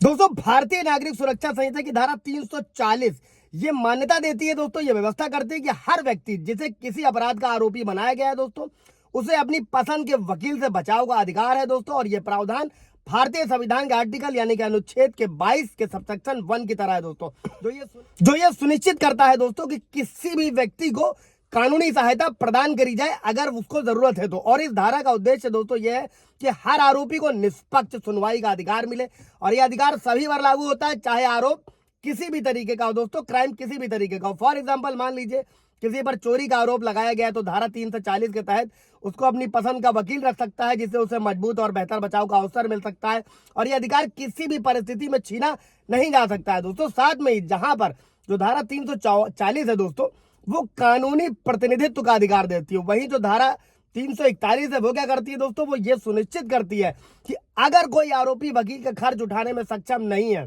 दोस्तों भारतीय नागरिक सुरक्षा संहिता की धारा 340 ये मान्यता देती है दोस्तों, ये व्यवस्था करती है कि हर व्यक्ति जिसे किसी अपराध का आरोपी बनाया गया है दोस्तों, उसे अपनी पसंद के वकील से बचाव का अधिकार है दोस्तों। और ये प्रावधान भारतीय संविधान के आर्टिकल यानी कि अनुच्छेद के 22 के सबसेक्शन 1 की तरह है दोस्तों, जो ये सुनिश्चित करता है दोस्तों कि किसी भी व्यक्ति को कानूनी सहायता प्रदान करी जाए अगर उसको जरूरत है तो। और इस धारा का उद्देश्य दोस्तों यह है कि हर आरोपी को निष्पक्ष सुनवाई का अधिकार मिले, और यह अधिकार सभी पर लागू होता है, चाहे आरोप किसी भी तरीके का हो दोस्तों, क्राइम किसी भी तरीके का हो। फॉर एग्जाम्पल मान लीजिए किसी पर चोरी का आरोप लगाया गया है तो धारा 340 के तहत उसको अपनी पसंद का वकील रख सकता है, जिससे उसे मजबूत और बेहतर बचाव का अवसर मिल सकता है, और यह अधिकार किसी भी परिस्थिति में छीना नहीं जा सकता है दोस्तों। साथ में ही जहां पर जो धारा 340 है दोस्तों वो कानूनी प्रतिनिधित्व का अधिकार देती है, वहीं जो धारा 341 है वो क्या करती है दोस्तों, वो ये सुनिश्चित करती है कि अगर कोई आरोपी वकील का खर्च उठाने में सक्षम नहीं है,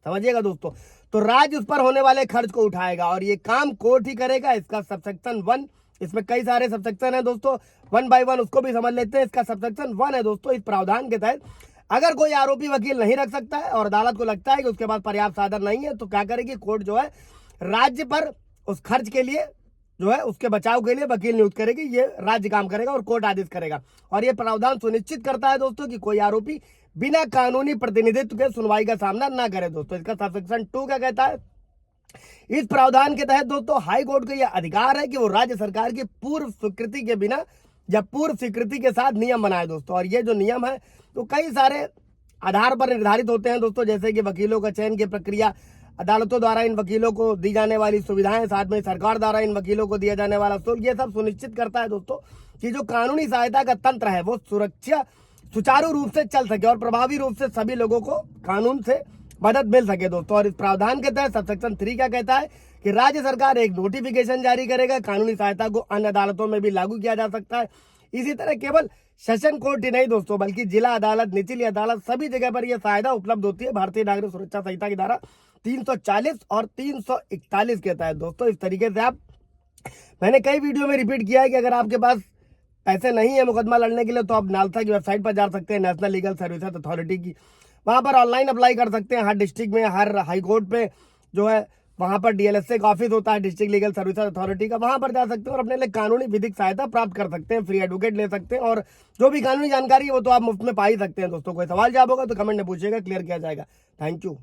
समझिएगा दोस्तों, तो राज्य उस पर होने वाले खर्च को उठाएगा, और ये काम कोर्ट ही करेगा। इसका सबसेक्शन 1, इसमें कई सारे सबसेक्शन है दोस्तों, 1 बाय 1 उसको भी समझ लेते हैं। इसका सबसेक्शन 1 है दोस्तों, इस प्रावधान के तहत अगर कोई आरोपी वकील नहीं रख सकता है और अदालत को लगता है कि उसके पास पर्याप्त साधन नहीं है, तो क्या करेगी कोर्ट जो है राज्य पर उस खर्च के लिए जो है उसके बचाव के लिए वकील नियुक्त करेगी। ये राज्य काम करेगा और कोर्ट आदेश करेगा। और ये प्रावधान सुनिश्चित करता है दोस्तों कि कोई आरोपी बिना कानूनी प्रतिनिधित्व के सुनवाई का सामना ना करे दोस्तों। इसका सबसेक्शन 2 क्या कहता है, इस प्रावधान के तहत दोस्तों हाई कोर्ट को यह अधिकार है कि वो राज्य सरकार की पूर्व स्वीकृति के बिना या पूर्व स्वीकृति के साथ नियम बनाए दोस्तों। और ये जो नियम है तो कई सारे आधार पर निर्धारित होते हैं दोस्तों, जैसे कि वकीलों का चयन की प्रक्रिया, अदालतों द्वारा इन वकीलों को दी जाने वाली सुविधाएं, साथ में सरकार द्वारा इन वकीलों को दिया जाने वाला शुल्क, ये सब सुनिश्चित करता है दोस्तों कि जो कानूनी सहायता का तंत्र है वो सुचारू रूप से चल सके और प्रभावी रूप से सभी लोगों को कानून से मदद मिल सके दोस्तों। और इस प्रावधान के तहत सबसेक्शन 3 क्या कहता है कि राज्य सरकार एक नोटिफिकेशन जारी करेगा, कानूनी सहायता को अन्य अदालतों में भी लागू किया जा सकता है। इसी तरह केवल सेशन कोर्ट ही नहीं दोस्तों, बल्कि जिला अदालत, निचली अदालत, सभी जगह पर यह सहायता उपलब्ध होती है भारतीय नागरिक सुरक्षा संहिता की धारा 340 और 341 के तहत दोस्तों। इस तरीके से मैंने कई वीडियो में रिपीट किया है कि अगर आपके पास पैसे नहीं है मुकदमा लड़ने के लिए तो आप नालसा की वेबसाइट पर जा सकते हैं, नेशनल लीगल सर्विसेज अथॉरिटी की, वहां पर ऑनलाइन अप्लाई कर सकते हैं। हर डिस्ट्रिक्ट में, हर हाई कोर्ट पे जो है वहां पर डीएलएसए का ऑफिस होता है, डिस्ट्रिक्ट लीगल सर्विसेज अथॉरिटी का, वहां पर जा सकते हैं और अपने लिए कानूनी विधिक सहायता प्राप्त कर सकते हैं, फ्री एडवोकेट ले सकते हैं, और जो भी कानूनी जानकारी है वो तो आप मुफ्त में पा ही सकते हैं दोस्तों। कोई सवाल जवाब होगा तो कमेंट में पूछिएगा, क्लियर किया जाएगा। Thank you.